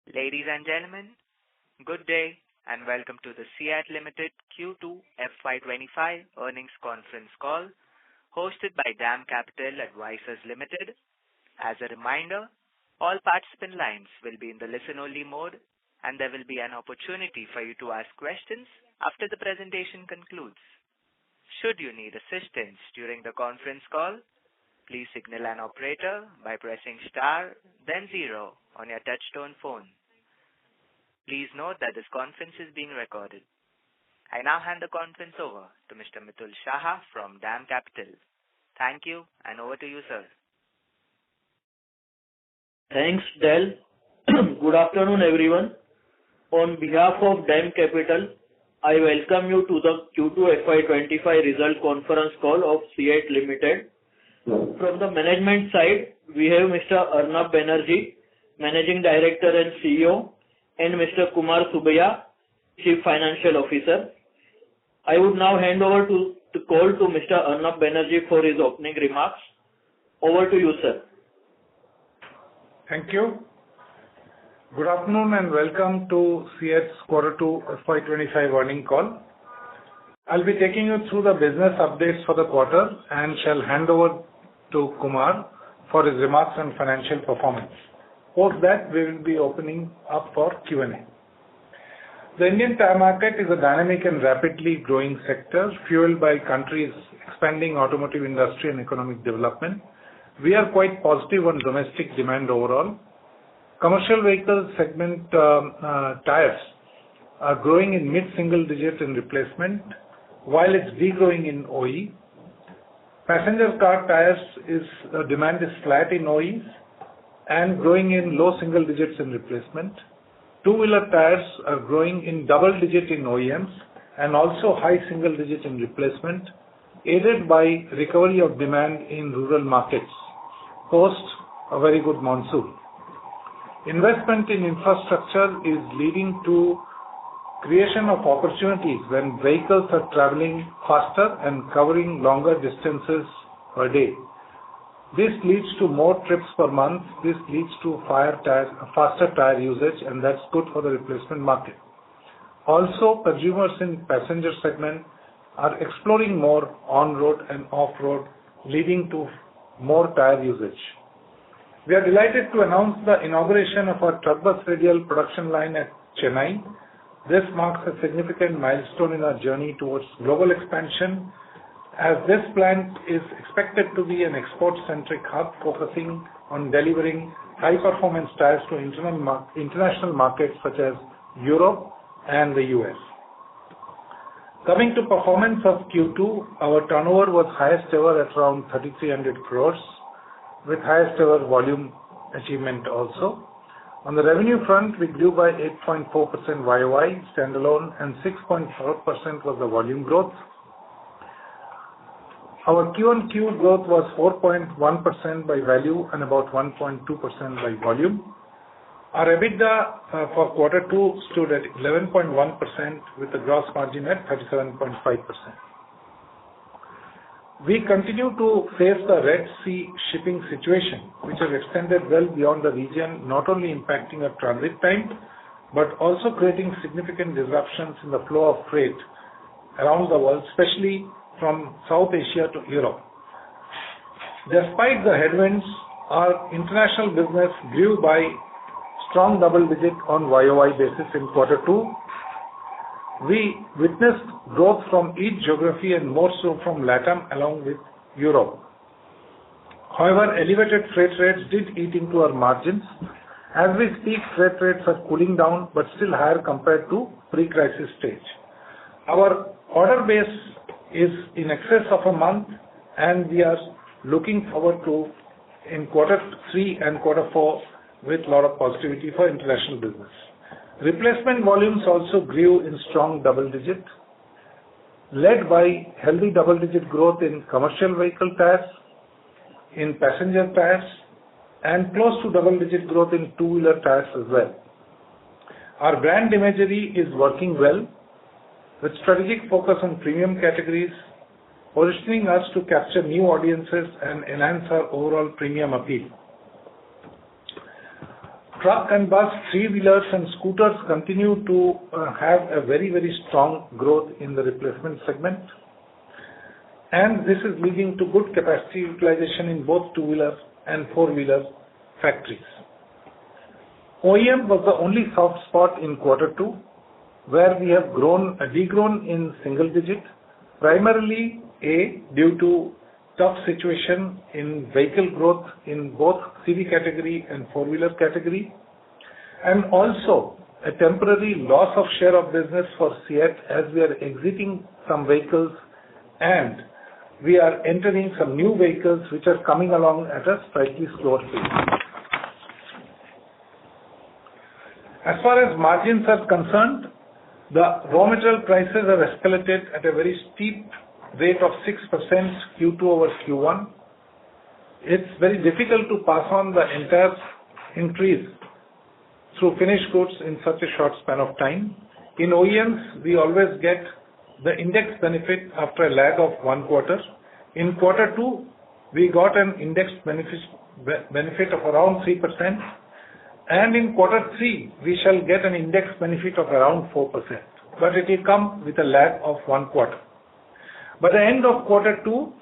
Ladies and gentlemen, good day and welcome to the CEAT Limited Q2 FY25 earnings conference call hosted by DAM Capital Advisors Limited. As a reminder, all participant lines will be in the listen-only mode and there will be an opportunity for you to ask questions after the presentation concludes. Should you need assistance during the conference call, please signal an operator by pressing star, then 0 on your touch-tone phone. Please note that this conference is being recorded. I now hand the conference over to Mr. Mitul Shah from DAM Capital. Thank you, and over to you, sir. Thanks, Del. Good afternoon, everyone. On behalf of DAM Capital, I welcome you to the Q2 FY25 result conference call of CEAT Limited. From the management side, we have Mr. Arnab Banerjee, Managing Director and CEO, and Mr. Kumar Subbiah, Chief Financial Officer. I would now hand over the call to Mr. Arnab Banerjee for his opening remarks. Over to you, sir. Thank you. Good afternoon and welcome to CEAT's Q2 FY25 earnings call. I'll be taking you through the business updates for the quarter and shall hand over to Kumar for his remarks on financial performance. Post that, we will be opening up for Q&A. The Indian tire market is a dynamic and rapidly growing sector fueled by countries' expanding automotive industry and economic development. We are quite positive on domestic demand overall. Commercial vehicle segment tires are growing in mid-single digit in replacement, while it's degrowing in OE. Passenger car tires demand is flat in OEs and growing in low single digits in replacement. Two-wheeler tires are growing in double digit in OEMs and also high single digit in replacement, aided by recovery of demand in rural markets post a very good monsoon. Investment in infrastructure is leading to creation of opportunities when vehicles are traveling faster and covering longer distances per day. This leads to more trips per month. This leads to faster tire usage, and that's good for the replacement market. Also, consumers in passenger segment are exploring more on-road and off-road, leading to more tire usage. We are delighted to announce the inauguration of our truck bus radial production line at Chennai. This marks a significant milestone in our journey towards global expansion, as this plant is expected to be an export-centric hub focusing on delivering high-performance tires to international markets such as Europe and the US. Coming to performance of Q2, our turnover was highest ever at around 3,300 crores, with highest ever volume achievement also. On the revenue front, we grew by 8.4% YOY standalone and 6.4% was the volume growth. Our Q-on-Q growth was 4.1% by value and about 1.2% by volume. Our EBITDA for Q2 stood at 11.1% with the gross margin at 37.5%. We continue to face the Red Sea shipping situation, which has extended well beyond the region, not only impacting our transit time, but also creating significant disruptions in the flow of freight around the world, especially from South Asia to Europe. Despite the headwinds, our international business grew by strong double digit on YOY basis in Q2. We witnessed growth from each geography and more so from LATAM along with Europe. However, elevated freight rates did eat into our margins. As we speak, freight rates are cooling down but still higher compared to pre-crisis stage. Our order base is in excess of a month and we are looking forward to in Q3 and Q4 with a lot of positivity for international business. Replacement volumes also grew in strong double digit, led by healthy double digit growth in commercial vehicle tires, in passenger tires, and close to double digit growth in two-wheeler tires as well. Our brand imagery is working well with strategic focus on premium categories, positioning us to capture new audiences and enhance our overall premium appeal. Truck and bus, three-wheelers and scooters continue to have a very, very strong growth in the replacement segment. And this is leading to good capacity utilization in both two-wheeler and four-wheeler factories. OEM was the only soft spot in quarter two, where we have degrown in single digit, primarily due to tough situation in vehicle growth in both CV category and four-wheeler category, and also a temporary loss of share of business for CEAT as we are exiting some vehicles and we are entering some new vehicles which are coming along at a slightly slower pace. As far as margins are concerned, the raw material prices have escalated at a very steep rate of 6% Q2 over Q1. It's very difficult to pass on the entire increase through finished goods in such a short span of time. In OEMs, we always get the index benefit after a lag of 1 quarter. In quarter two, we got an index benefit of around 3%, and in quarter three, we shall get an index benefit of around 4%, but it will come with a lag of 1 quarter. By the end of quarter two,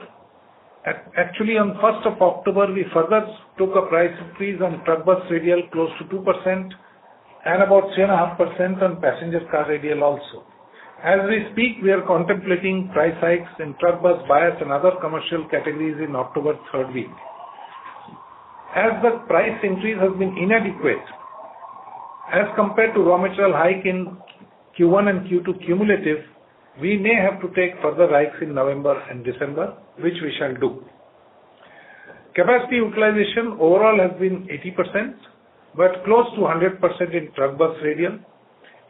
actually on 1st of October, we further took a price increase on truck bus radial close to 2% and about 3.5% on passenger car radial also. As we speak, we are contemplating price hikes in truck bus, bias and other commercial categories in October 3rd week. As the price increase has been inadequate as compared to raw material hike in Q1 and Q2 cumulative, we may have to take further hikes in November and December, which we shall do. Capacity utilization overall has been 80%, but close to 100% in truck bus radial.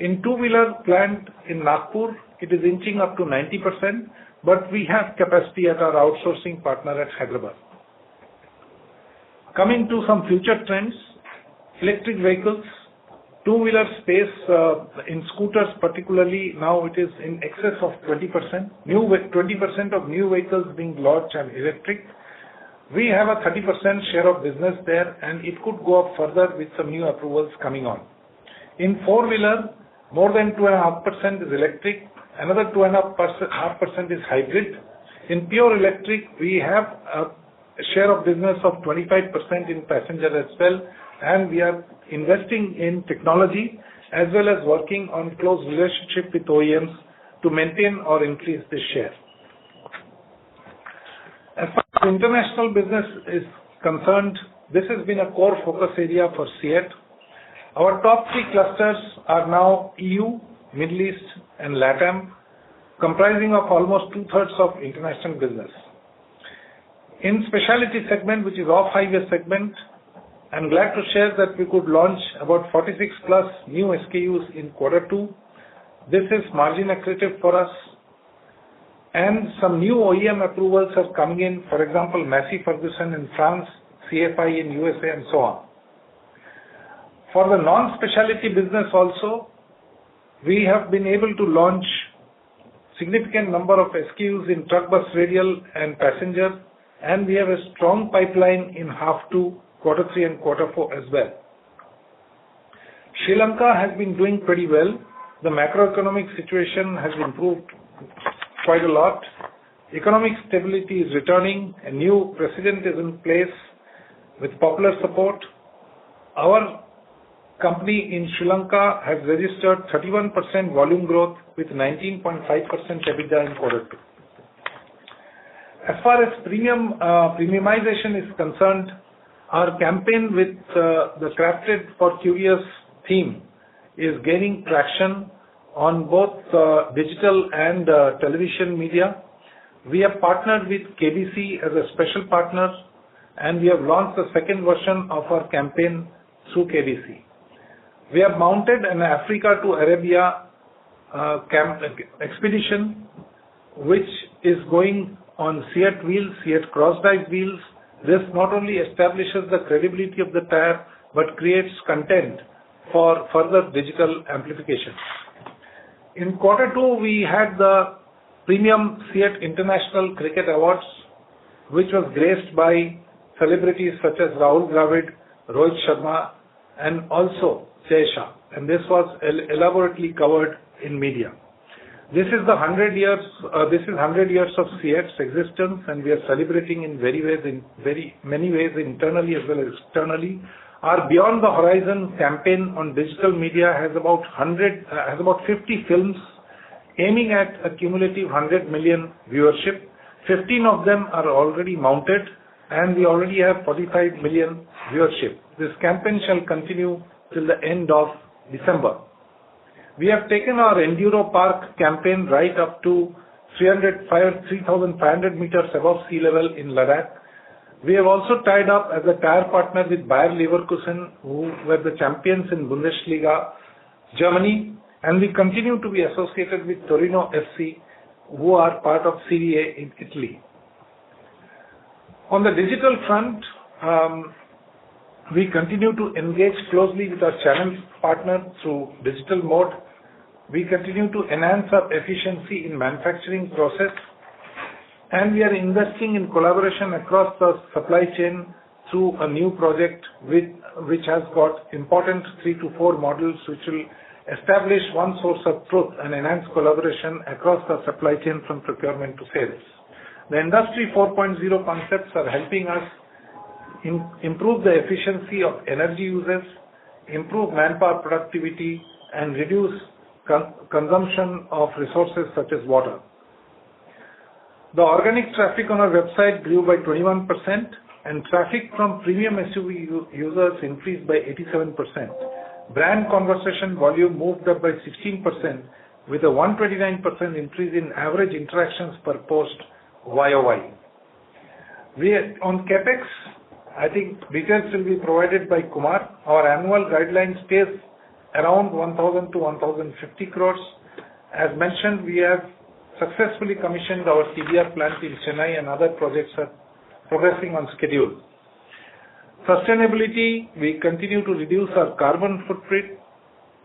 In two-wheeler plant in Nagpur, it is inching up to 90%, but we have capacity at our outsourcing partner at Hyderabad. Coming to some future trends, electric vehicles, two-wheeler space in scooters particularly, now it is in excess of 20%. 20% of new vehicles being launched are electric. We have a 30% share of business there, and it could go up further with some new approvals coming on. In four-wheeler, more than 2.5% is electric, another 2.5% is hybrid. In pure electric, we have a share of business of 25% in passenger as well, and we are investing in technology as well as working on close relationship with OEMs to maintain or increase this share. As far as international business is concerned, this has been a core focus area for CEAT. Our top three clusters are now EU, Middle East and LATAM, comprising of almost 2/3 of international business. In specialty segment, which is off-highway segment, I'm glad to share that we could launch about 46 plus new SKUs in quarter two. This is margin accretive for us. And some new OEM approvals are coming in, for example, Massey Ferguson in France, CFI in USA and so on. For the non-specialty business also, we have been able to launch significant number of SKUs in truck bus radial and passenger, and we have a strong pipeline in half two, quarter three and quarter four as well. Sri Lanka has been doing pretty well. The macroeconomic situation has improved quite a lot. Economic stability is returning. A new president is in place with popular support. Our company in Sri Lanka has registered 31% volume growth with 19.5% EBITDA in quarter two. As far as premiumization is concerned, our campaign with the Crafted for Curious theme is gaining traction on both digital and television media. We have partnered with KBC as a special partner, and we have launched the second version of our campaign through KBC. We have mounted an Africa to Arabia expedition, which is going on CEAT wheels, CEAT cross-drive wheels. This not only establishes the credibility of the tire, but creates content for further digital amplification. In quarter two, we had the Premium CEAT International Cricket Awards, which was graced by celebrities such as Rahul Dravid, Rohit Sharma, and also Jaisha, and this was elaborately covered in media. This is 100 years of CEAT's existence, and we are celebrating in very many ways, internally as well as externally. Our Beyond the Horizon campaign on digital media has about 50 films aiming at a cumulative 100 million viewership. 15 of them are already mounted, and we already have 45 million viewership. This campaign shall continue till the end of December. We have taken our Enduro Park campaign right up to 3,500 meters above sea level in Ladakh. We have also tied up as a tire partner with Bayer Leverkusen, who were the champions in Bundesliga, Germany, and we continue to be associated with Torino FC, who are part of Serie A in Italy. On the digital front, we continue to engage closely with our channel partner through digital mode. We continue to enhance our efficiency in manufacturing process, and we are investing in collaboration across the supply chain through a new project which has got important 3 to 4 modules which will establish one source of truth and enhance collaboration across the supply chain from procurement to sales. The Industry 4.0 concepts are helping us improve the efficiency of energy uses, improve manpower productivity, and reduce consumption of resources such as water. The organic traffic on our website grew by 21%, and traffic from premium SUV users increased by 87%. Brand conversation volume moved up by 16%, with a 129% increase in average interactions per post YOY. On CapEx, I think details will be provided by Kumar. Our annual guideline stays around 1,000 to 1,050 crores. As mentioned, we have successfully commissioned our TBR plant in Chennai, and other projects are progressing on schedule. Sustainability, we continue to reduce our carbon footprint.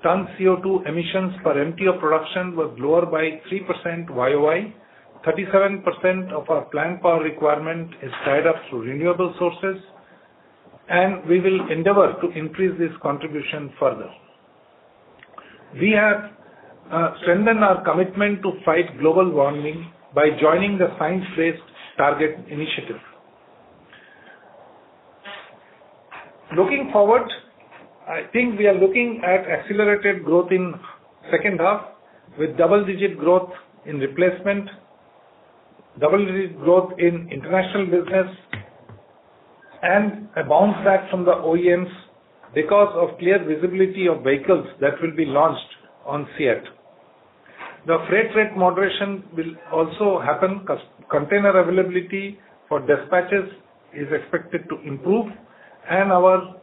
Ton CO2 emissions per MT of production was lower by 3% YOY. 37% of our plant power requirement is tied up through renewable sources, and we will endeavor to increase this contribution further. We have strengthened our commitment to fight global warming by joining the Science Based Target Initiative. Looking forward, I think we are looking at accelerated growth in second half with double-digit growth in replacement, double-digit growth in international business, and a bounce back from the OEMs because of clear visibility of vehicles that will be launched on CEAT. The freight rate moderation will also happen. Container availability for dispatches is expected to improve, and our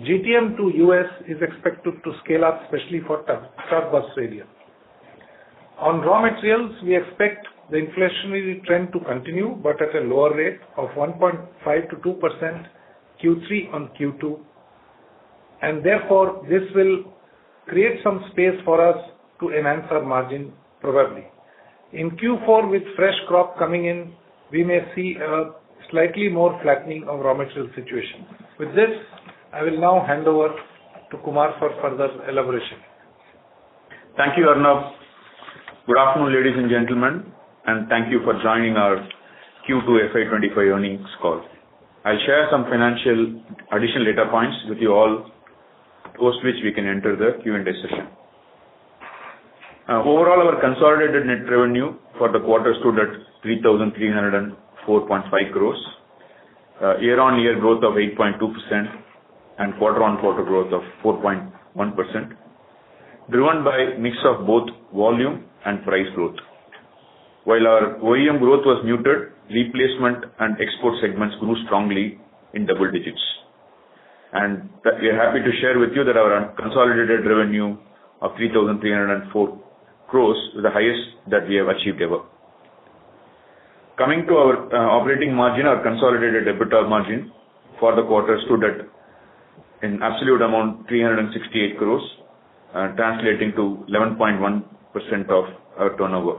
GTM to US is expected to scale up, especially for truck bus radial. On raw materials, we expect the inflationary trend to continue, but at a lower rate of 1.5 to 2% Q3 on Q2, and therefore this will create some space for us to enhance our margin probably. In Q4, with fresh crop coming in, we may see a slightly more flattening of raw material situation. With this, I will now hand over to Kumar for further elaboration. Thank you, Arnab. Good afternoon, ladies and gentlemen, and thank you for joining our Q2 FY25 earnings call. I'll share some financial additional data points with you all, post which we can enter the Q&A session. Overall, our consolidated net revenue for the quarter stood at 3,304.5 crores, year-on-year growth of 8.2% and quarter-on-quarter growth of 4.1%, driven by mix of both volume and price growth. While our OEM growth was muted, replacement and export segments grew strongly in double digits. And we are happy to share with you that our consolidated revenue of 3,304 crores is the highest that we have achieved ever. Coming to our operating margin, our consolidated EBITDA margin for the quarter stood at, in absolute amount, 368 crores, translating to 11.1% of our turnover.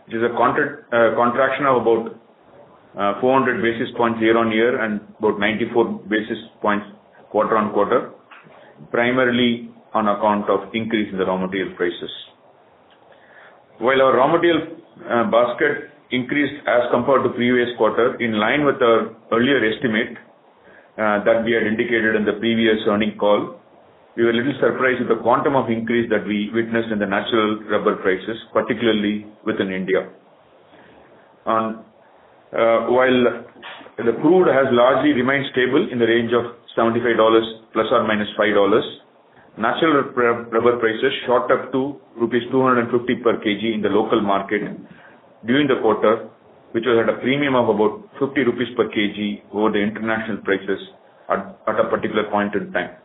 It is a contraction of about 400 basis points year on year and about 94 basis points quarter on quarter. primarily on account of increase in the raw material prices. While our raw material basket increased as compared to previous quarter, in line with our earlier estimate that we had indicated in the previous earning call, we were a little surprised with the quantum of increase that we witnessed in the natural rubber prices, particularly within India. While the crude has largely remained stable in the range of $75 plus or minus $5, natural rubber prices shot up to rupees 250 per kg in the local market during the quarter, which was at a premium of about 50 rupees per kg over the international prices at a particular point in time.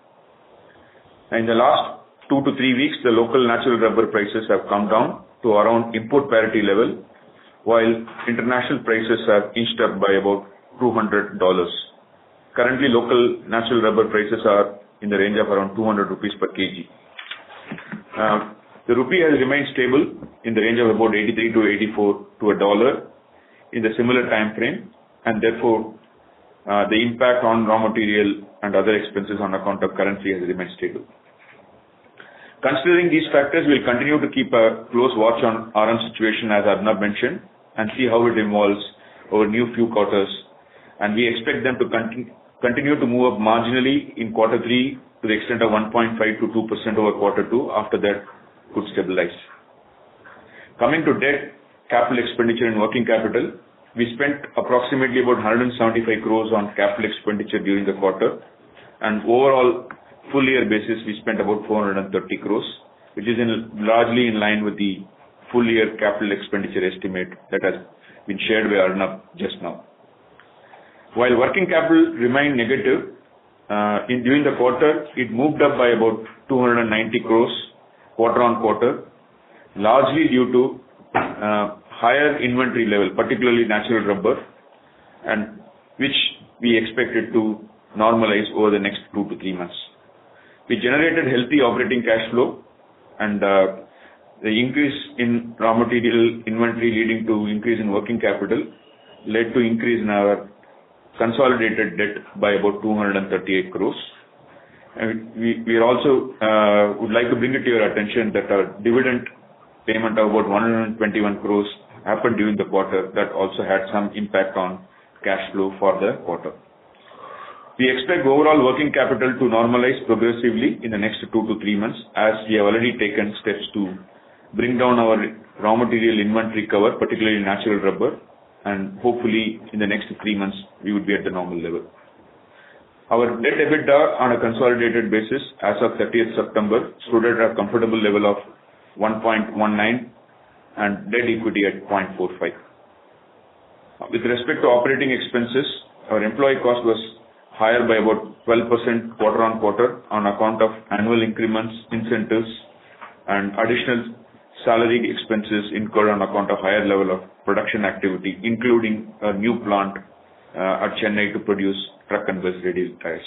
In the last 2 to 3 weeks, the local natural rubber prices have come down to around import parity level, while international prices have inched up by about $200. Currently, local natural rubber prices are in the range of around 200 rupees per kg. The rupee has remained stable in the range of about 83 to 84 to a dollar in the similar time frame, and therefore the impact on raw material and other expenses on account of currency has remained stable. Considering these factors, we'll continue to keep a close watch on RM situation, as Arnab mentioned, and see how it evolves over new few quarters. And we expect them to continue to move up marginally in quarter 3 to the extent of 1.5 to 2% over quarter 2. After that, could stabilize. Coming to debt, capital expenditure and working capital, we spent approximately about 175 crores on capital expenditure during the quarter, and overall full year basis we spent about 430 crores, which is largely in line with the full year capital expenditure estimate that has been shared by Arnab just now. While working capital remained negative, during the quarter it moved up by about 290 crores quarter on quarter, largely due to higher inventory level, particularly natural rubber, and which we expected to normalize over the next 2 to 3 months. We generated healthy operating cash flow, and the increase in raw material inventory leading to increase in working capital led to increase in our consolidated debt by about 238 crores. And we are also would like to bring it to your attention that our dividend payment of about 121 crores happened during the quarter. That also had some impact on cash flow for the quarter. We expect overall working capital to normalize progressively in the next 2 to 3 months, as we have already taken steps to bring down our raw material inventory cover, particularly natural rubber, and hopefully in the next 3 months we would be at the normal level. Our debt EBITDA on a consolidated basis as of 30th September stood at a comfortable level of 1.19 and debt equity at 0.45. With respect to operating expenses, our employee cost was higher by about 12% quarter on quarter on account of annual increments, incentives, and additional salary expenses incurred on account of higher level of production activity, including a new plant at Chennai to produce truck and bus radial tires.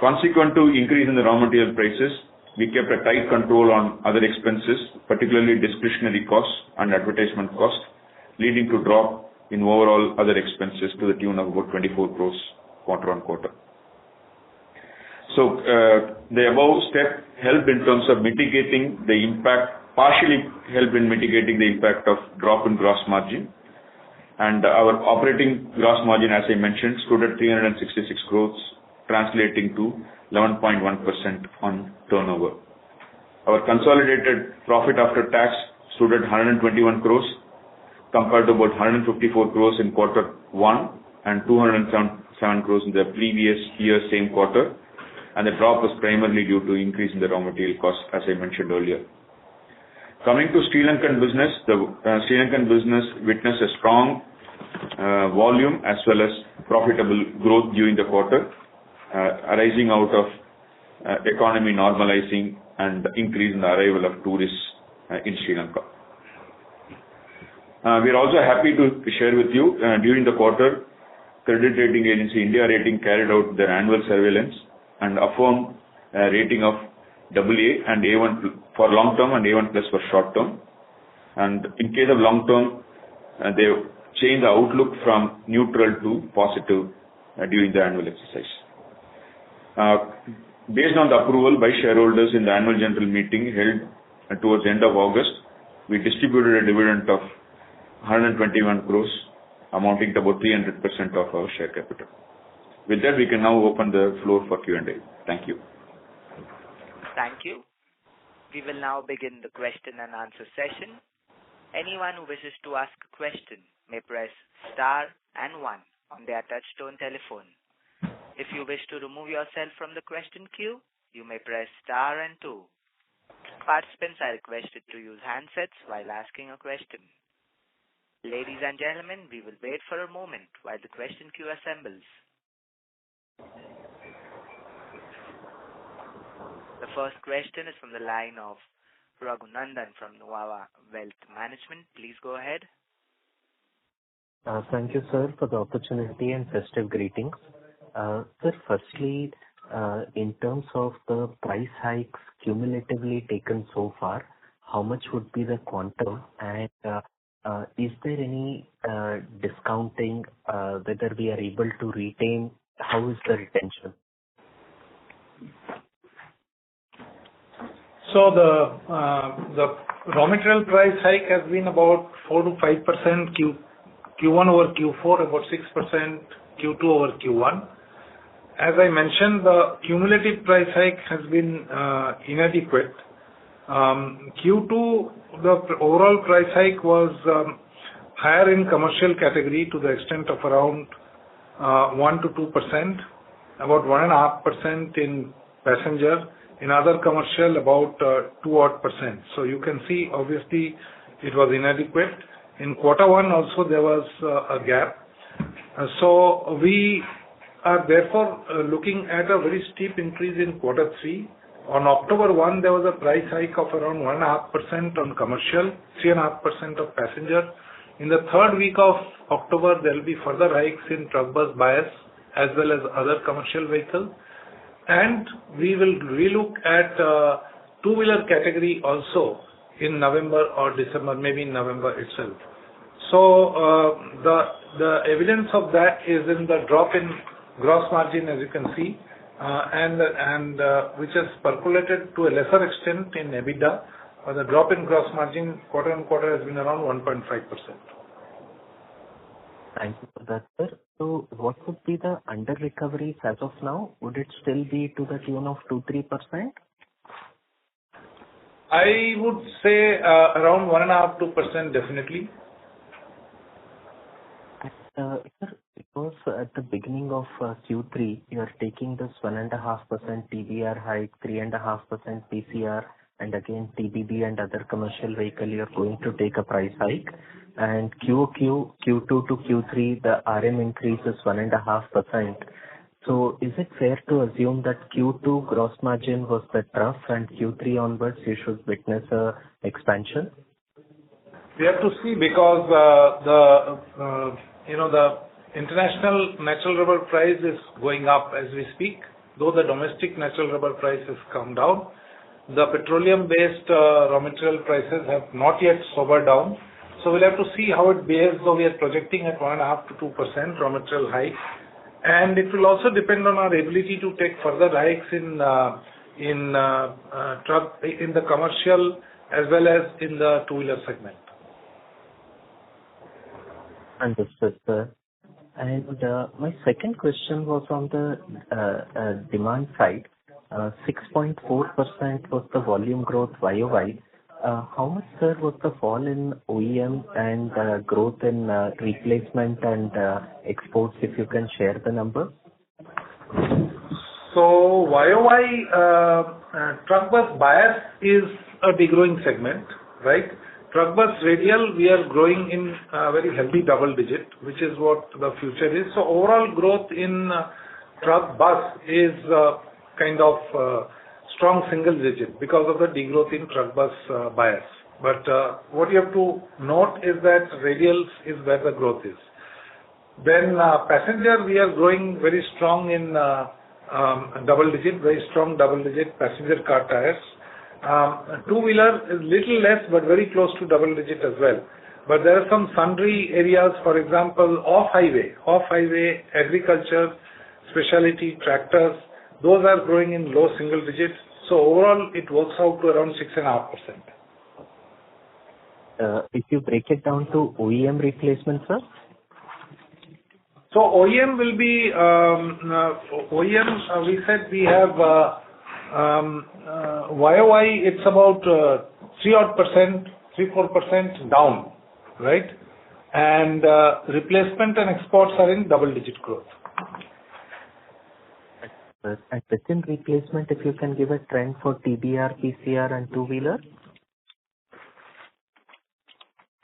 Consequent to increase in the raw material prices, we kept a tight control on other expenses, particularly discretionary costs and advertisement costs, leading to drop in overall other expenses to the tune of about 24 crores quarter on quarter. So the above step helped in terms of mitigating the impact, partially helped in mitigating the impact of drop in gross margin. And our operating gross margin, as I mentioned, stood at 366 crores, translating to 11.1% on turnover. Our consolidated profit after tax stood at 121 crores compared to about 154 crores in quarter 1 and 207 crores in the previous year same quarter, and the drop was primarily due to increase in the raw material cost, as I mentioned earlier. Coming to Sri Lankan business, the Sri Lankan business witnessed a strong volume as well as profitable growth during the quarter, arising out of economy normalizing and increase in the arrival of tourists in Sri Lanka. We are also happy to share with you during the quarter, credit rating agency India Rating carried out their annual surveillance and affirmed a rating of AA and A1 for long term and A1 plus for short term. And in case of long term, they changed the outlook from neutral to positive during the annual exercise. Based on the approval by shareholders in the annual general meeting held towards the end of August, we distributed a dividend of 121 crores, amounting to about 300% of our share capital. With that, we can now open the floor for Q&A. Thank you. Thank you. We will now begin the question and answer session. Anyone who wishes to ask a question may press star and 1 on their touchtone telephone. If you wish to remove yourself from the question queue, you may press star and 2. Participants are requested to use handsets while asking a question. Ladies and gentlemen, we will wait for a moment while the question queue assembles. The first question is from the line of Raghunandan from Nuvama Wealth Management. Please go ahead. Thank you, sir, for the opportunity and festive greetings. Sir, firstly, in terms of the price hikes cumulatively taken so far, how much would be the quantum? And is there any discounting, whether we are able to retain? How is the retention? So the raw material price hike has been about 4 to 5% Q1 over Q4, about 6% Q2 over Q1. As I mentioned, the cumulative price hike has been inadequate. Q2, the overall price hike was higher in commercial category to the extent of around 1 to 2%, about 1.5% in passenger. In other commercial, about 2%. So you can see, obviously, it was inadequate. In quarter one also, there was a gap. So we are therefore looking at a very steep increase in quarter three. On October 1, there was a price hike of around 1.5% on commercial, 3.5% of passenger. In the third week of October, there will be further hikes in truck bus bias as well as other commercial vehicles. And we will relook at two-wheeler category also in November or December, maybe in November itself. So the evidence of that is in the drop in gross margin, as you can see, and which has percolated to a lesser extent in EBITDA. The drop in gross margin quarter on quarter has been around 1.5%. Thank you for that, sir. So what would be the under recoveries as of now? Would it still be to the tune of 2-3%? I would say around 1.5-2% definitely. Sir, because at the beginning of Q3, you are taking this 1.5% TBR hike, 3.5% PCR, and again TBB and other commercial vehicle, you are going to take a price hike. And QOQ, Q2 to Q3, the RM increase is 1.5%. So is it fair to assume that Q2 gross margin was the trough and Q3 onwards you should witness a expansion? We have to see because the international natural rubber price is going up as we speak, though the domestic natural rubber price has come down. The petroleum-based raw material prices have not yet sobered down. So we'll have to see how it behaves, though we are projecting at 1.5 to 2% raw material hike. And it will also depend on our ability to take further hikes in the commercial as well as in the two-wheeler segment. Understood, sir. And my second question was on the demand side. 6.4% was the volume growth YOY. How much, sir, was the fall in OEM and growth in replacement and exports, if you can share the number? So YOY truck bus bias is a degrowing segment, right? Truck bus radial, we are growing in very healthy double digit, which is what the future is. So overall growth in truck bus is kind of strong single digit because of the degrowth in truck bus bias. But what you have to note is that radials is where the growth is. Then passenger, we are growing very strong in double digit, very strong double digit passenger car tires. Two-wheeler is little less, but very close to double digit as well. But there are some sundry areas, for example, off-highway, agriculture, specialty tractors, Those are growing in low single digits. So overall, it works out to around 6.5%. If you break it down to OEM replacement, sir? So OEM will be, we said we have YOY, it's about 3-4% down, right? And replacement and exports are in double-digit growth. And within replacement, if you can give a trend for TBR, PCR, and two-wheeler?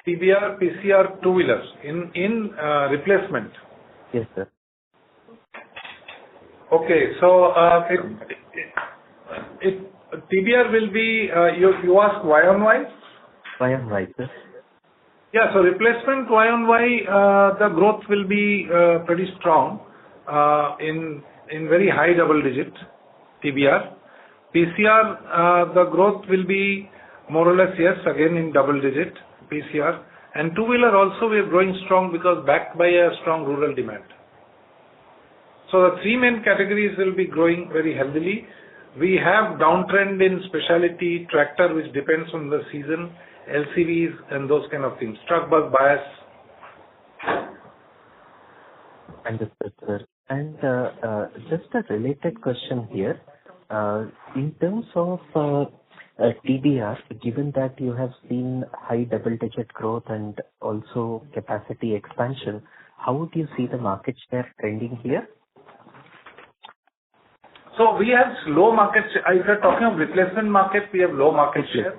TBR, PCR, two-wheelers in replacement. Yes, sir. Okay, so TBR will be, you ask Y on Y? Y on Y, sir. Yeah, so replacement Y on Y, the growth will be pretty strong in very high double digit TBR. PCR, the growth will be more or less, yes, again in double digit PCR. And two-wheeler also we are growing strong because backed by a strong rural demand. So the three main categories will be growing very healthily. We have downtrend in specialty tractor, which depends on the season, LCVs and those kind of things. Truck bus bias. Understood, sir. And just a related question here. In terms of TBR, given that you have seen high double-digit growth and also capacity expansion, how would you see the market share trending here? So we have low market share. If you're talking of replacement market, we have low market share.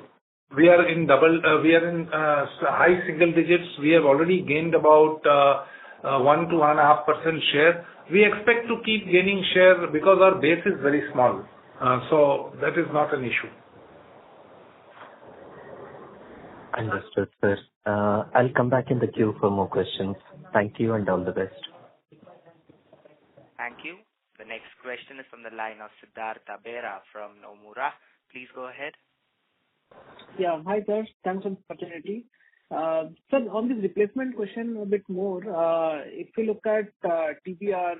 We are in high single digits. We have already gained about 1 to 1.5% share. We expect to keep gaining share because our base is very small. So that is not an issue. Understood, sir. I'll come back in the queue for more questions. Thank you and all the best. Thank you. The next question is from the line of Siddhartha Bera from Nomura. Please go ahead. Yeah. Hi, sir. Thanks for the opportunity. Sir, on this replacement question a bit more, if you look at TBR,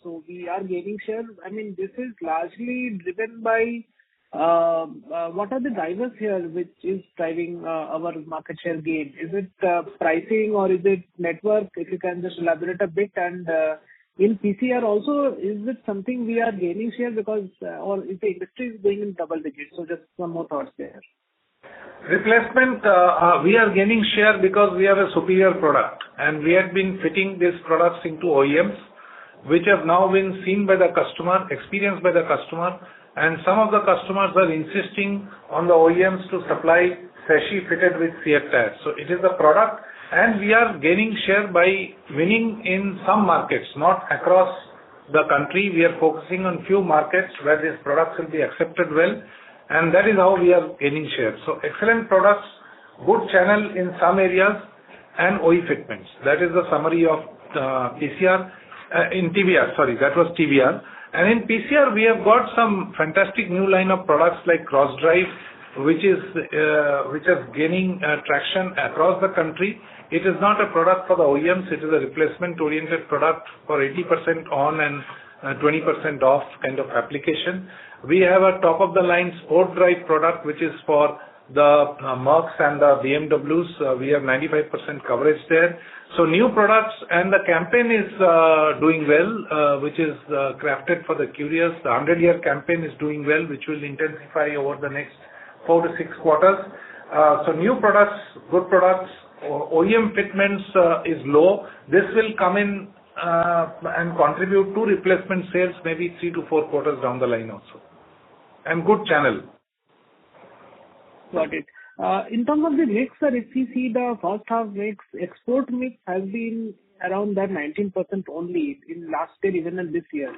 so we are gaining share. I mean, this is largely driven by what are the drivers here which is driving our market share gain? Is it pricing or is it network? If you can just elaborate a bit. And in PCR also, is it something we are gaining share because, or is the industry is going in double digits? So just some more thoughts there. Replacement, we are gaining share because we have a superior product and we have been fitting these products into OEMs, which have now been seen by the customer, experienced by the customer, and some of the customers are insisting on the OEMs to supply sachet fitted with CEAT tires. So it is a product and we are gaining share by winning in some markets, not across the country. We are focusing on few markets where these products will be accepted well. And that is how we are gaining share. So excellent products, good channel in some areas, and OE fitments. That is the summary of PCR. In TBR, sorry, that was TBR. And in PCR, we have got some fantastic new line of products like cross drive, which is gaining traction across the country. It is not a product for the OEMs. It is a replacement-oriented product for 80% on and 20% off kind of application. We have a top-of-the-line sport drive product, which is for the Mercs and the BMWs. We have 95% coverage there. So new products and the campaign is doing well, which is crafted for the curious. The 100-year campaign is doing well, which will intensify over the next 4 to 6 quarters. So new products, good products. OEM fitments is low. This will come in and contribute to replacement sales maybe 3 to 4 quarters down the line also. And good channel. Got it. In terms of the mix, sir, if you see the first half mix, export mix has been around that 19% only in last year, even in this year.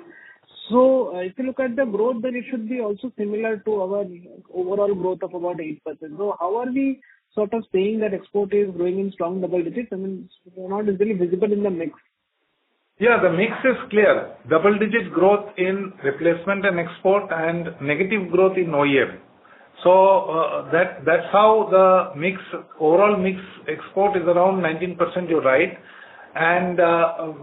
So if you look at the growth, then it should be also similar to our overall growth of about 8%. So how are we sort of saying that export is growing in strong double digits? I mean, it's not really visible in the mix. Yeah, the mix is clear. Double-digit growth in replacement and export and negative growth in OEM. So that's how the mix, overall mix export is around 19%, you're right. And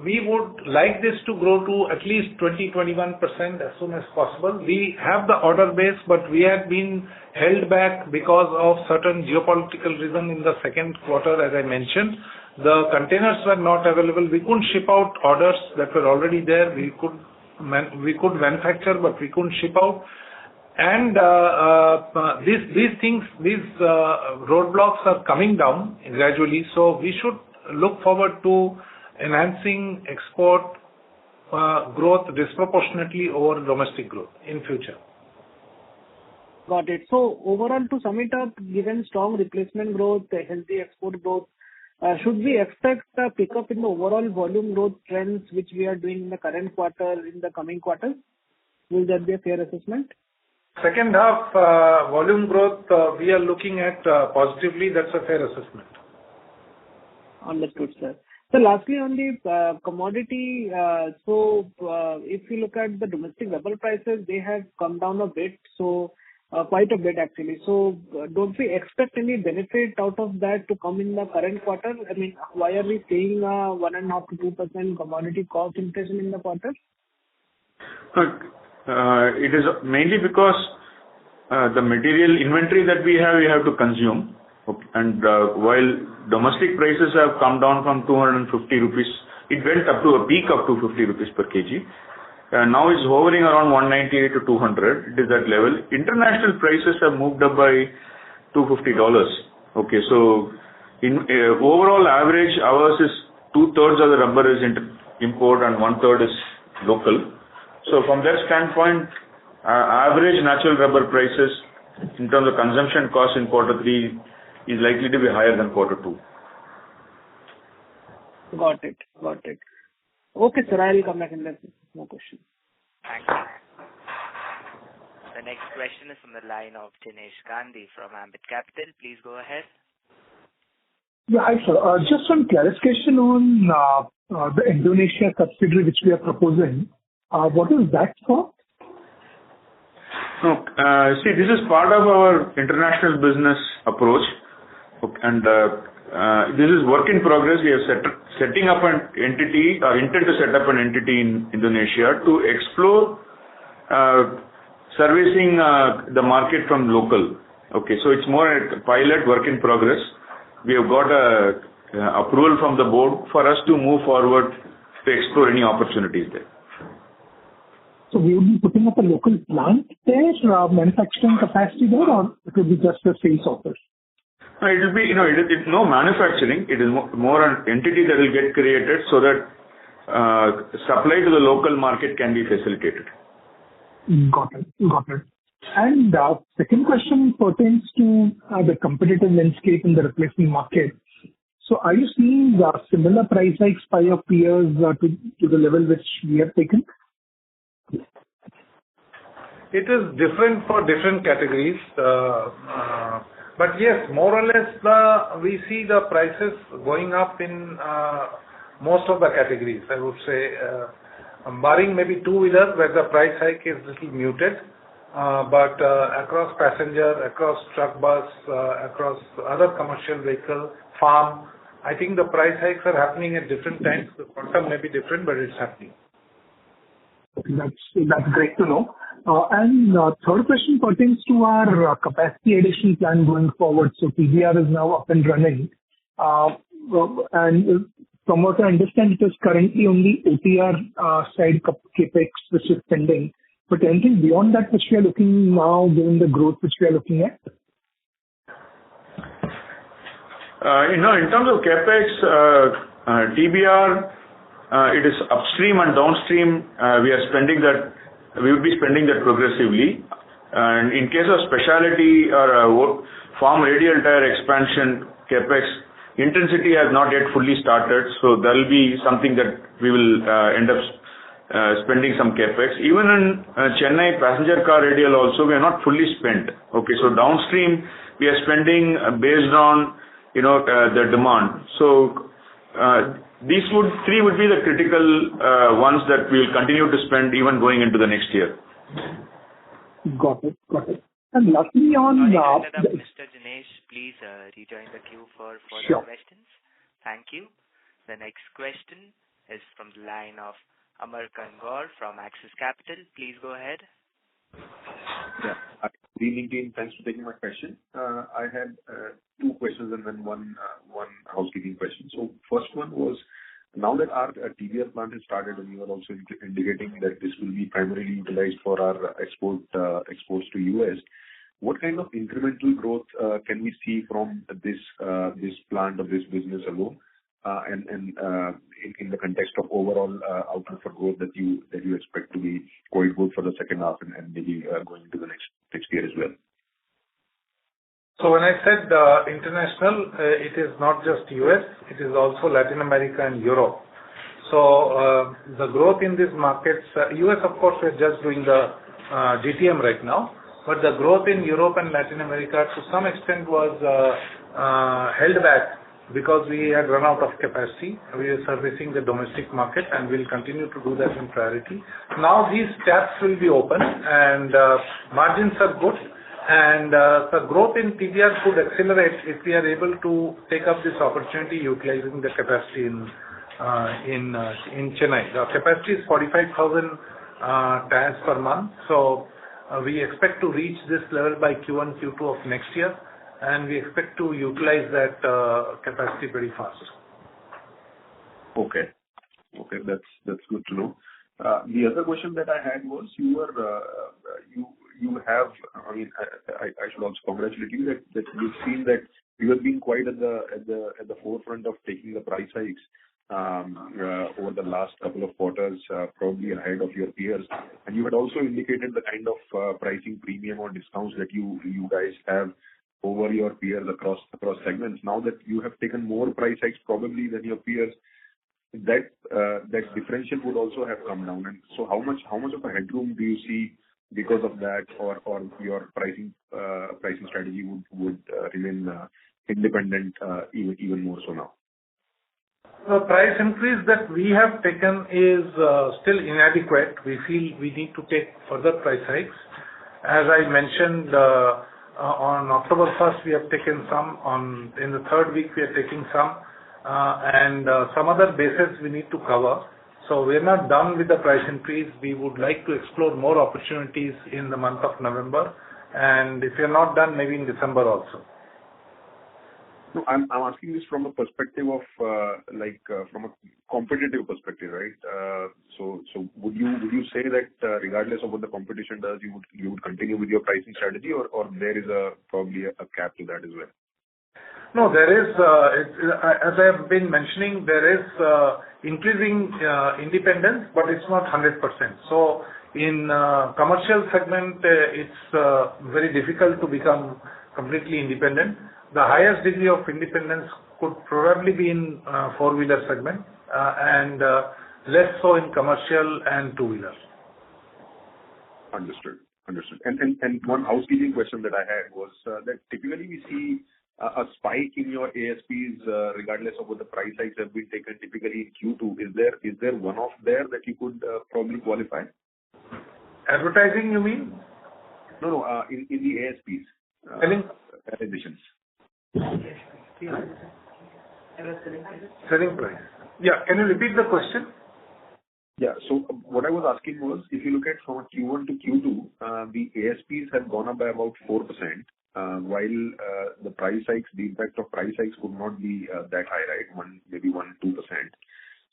we would like this to grow to at least 20-21% as soon as possible. We have the order base, but we have been held back because of certain geopolitical reason in the second quarter, as I mentioned. The containers were not available. We couldn't ship out orders that were already there. We could manufacture, but we couldn't ship out. And these roadblocks are coming down gradually. So we should look forward to enhancing export growth disproportionately over domestic growth in future. Got it. So overall, to sum it up, given strong replacement growth, healthy export growth, should we expect a pickup in the overall volume growth trends which we are doing in the current quarter in the coming quarters? Will that be a fair assessment? Second half volume growth, we are looking at positively. That's a fair assessment. Understood, sir. So lastly, on the commodity, if you look at the domestic rubber prices, they have come down a bit, quite a bit actually. So don't we expect any benefit out of that to come in the current quarter? I mean, why are we seeing 1.5 to 2% commodity cost inflation in the quarter? It is mainly because the material inventory that we have to consume. Okay. And while domestic prices have come down from 250 rupees, it went up to a peak of 250 rupees per kg. Now it's hovering around 198 to 200. It is that level. International prices have moved up by $250. Okay, so in overall average, ours is 2/3 of the rubber is import and 1/3 is local. So from that standpoint, average natural rubber prices in terms of consumption cost in quarter 3 is likely to be higher than quarter 2. Got it. Okay, sir, I will come back and let more questions. Thank you. The next question is from the line of Dinesh Gandhi from Ambit Capital. Please go ahead. Yeah, hi, sir. Just some clarification on the Indonesia subsidiary which we are proposing. What is that for? No, see, this is part of our international business approach, and this is work in progress. We are setting up an entity, or intend to set up an entity in Indonesia to explore servicing the market from local. Okay, so it's more a pilot work in progress. We have got approval from the board for us to move forward to explore any opportunities there. So we will be putting up a local plant there, manufacturing capacity there, or it will be just a sales office? No, it will be, it's no manufacturing. It is more an entity that will get created so that supply to the local market can be facilitated. Got it. And second question pertains to the competitive landscape in the replacement market. So are you seeing similar price hikes by your peers to the level which we have taken? It is different for different categories. But yes, more or less, we see the prices going up in most of the categories, I would say, barring maybe two-wheeler where the price hike is little muted. But across passenger, across truck bus, across other commercial vehicle, farm, I think the price hikes are happening at different times. The quantum may be different, but it's happening. That's great to know. And third question pertains to our capacity addition plan going forward. So TBR is now up and running. And from what I understand, it is currently only OTR side capex which is pending. But anything beyond that which we are looking now, given the growth which we are looking at? In terms of capex, TBR, it is upstream and downstream. We will be spending that progressively. And in case of specialty or farm radial tire expansion capex, intensity has not yet fully started, so there will be something that we will end up spending some capex. Even in Chennai passenger car radial also, we are not fully spent. Okay, so downstream we are spending based on the demand. So these three would be the critical ones that we will continue to spend even going into the next year. Got it. And lastly on... Mr. Dinesh, please rejoin the queue for further questions. Thank you. The next question is from the line of Amar Kangor from Axis Capital. Please go ahead. Yeah. Good evening, team. Thanks for taking my question. I had two questions and then one housekeeping question. So first one was, now that our TBR plant has started and you are also indicating that this will be primarily utilized for our exports to US, what kind of incremental growth can we see from this plant or this business alone? And in the context of overall outlook for growth that you expect to be quite good for the second half and maybe going into the next year as well. So when I said international, it is not just US, it is also Latin America and Europe. So the growth in these markets, US of course we're just doing the GTM right now, but the growth in Europe and Latin America to some extent was held back because we had run out of capacity. We are servicing the domestic market and we'll continue to do that in priority. Now these taps will be open and margins are good. And the growth in TBR could accelerate if we are able to take up this opportunity utilizing the capacity in Chennai. The capacity is 45,000 tires per month. So we expect to reach this level by Q1, Q2 of next year, and we expect to utilize that capacity very fast. Okay, that's good to know. The other question that I had was you have. I mean, I should also congratulate you that you've seen that you have been quite at the forefront of taking the price hikes over the last couple of quarters, probably ahead of your peers. And you had also indicated the kind of pricing premium or discounts that you guys have over your peers across segments. Now that you have taken more price hikes probably than your peers, that differential would also have come down. And so how much of a headroom do you see because of that, or your pricing strategy would remain independent even more so now? The price increase that we have taken is still inadequate. We feel we need to take further price hikes. As I mentioned, on October 1st we have taken some. In the third week we are taking some, and some other bases we need to cover. So we are not done with the price increase. We would like to explore more opportunities in the month of November, and if we are not done, maybe in December also. No, I'm asking this from a perspective of from a competitive perspective, right? So would you say that regardless of what the competition does, you would continue with your pricing strategy, or there is probably a cap to that as well? No, there is, as I have been mentioning, there is increasing independence, but it's not 100%. So in commercial segment, it's very difficult to become completely independent. The highest degree of independence could probably be in four-wheeler segment and less so in commercial and two-wheelers. Understood. And one housekeeping question that I had was that typically we see a spike in your ASPs regardless of what the price hikes have been taken typically in Q2. Is there one-off there that you could probably qualify? Advertising, you mean? No, in the ASPs. Additions. Selling price. Yeah, can you repeat the question? Yeah. So what I was asking was, if you look at from Q1 to Q2, the ASPs have gone up by about 4%, while the impact of price hikes could not be that high, right? Maybe 1-2%.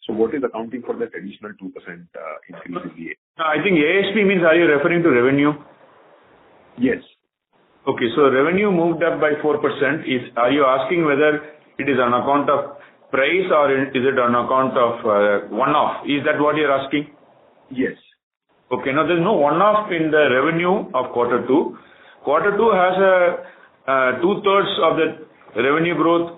So what is accounting for that additional 2% increase in the ASP? I think ASP means, are you referring to revenue? Yes. Okay, so revenue moved up by 4%. Are you asking whether it is on account of price or is it on account of one-off? Is that what you're asking? Yes. Okay, now there's no one-off in the revenue of quarter two. Quarter two has two-thirds of the revenue growth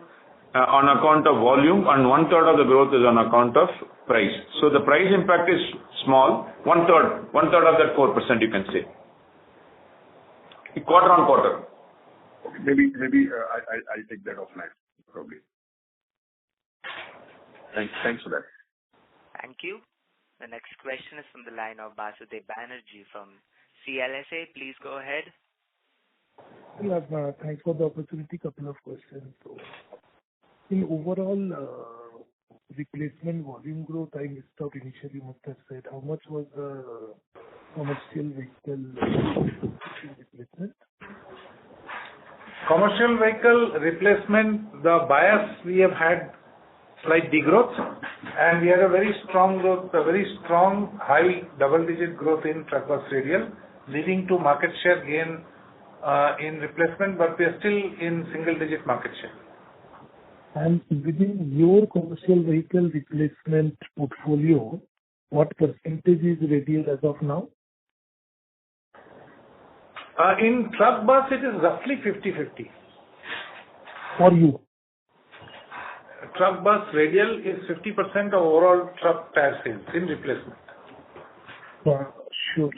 on account of volume, and one-third of the growth is on account of price. So the price impact is small, one-third of that 4%, you can say. Quarter on quarter. Maybe I'll take that offline, probably. Thanks for that. Thank you. The next question is from the line of Basudev Banerjee from CLSA. Please go ahead. Yeah, thanks for the opportunity. Couple of questions. So, in overall, replacement volume growth, I missed out initially. You must have said how much was the commercial vehicle replacement? Commercial vehicle replacement, the bias we have had slight degrowth, and we had a very strong growth, a very strong high double-digit growth in truck bus radial, leading to market share gain in replacement, but we are still in single-digit market share. And within your commercial vehicle replacement portfolio, what percentage is radial as of now? In truck bus, it is roughly 50-50. For you? Truck bus radial is 50% of overall truck tire sales in replacement. Sure.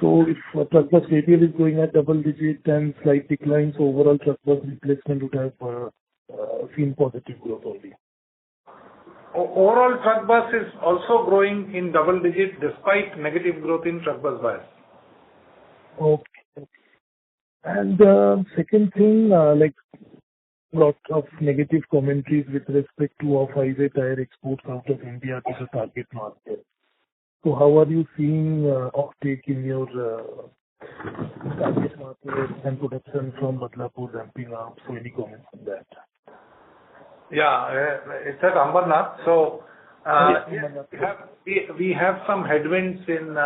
So if truck bus radial is going at double digit and slight declines, overall truck bus replacement would have seen positive growth only. Overall truck bus is also growing in double digit despite negative growth in truck bus bias. Okay. And second thing, like lot of negative commentaries with respect to off-highway tire exports out of India to the target market. So how are you seeing offtake in your target market and production from Badlapur ramping up? So any comments on that? Yeah, it's at Ambernath. So we have some headwinds in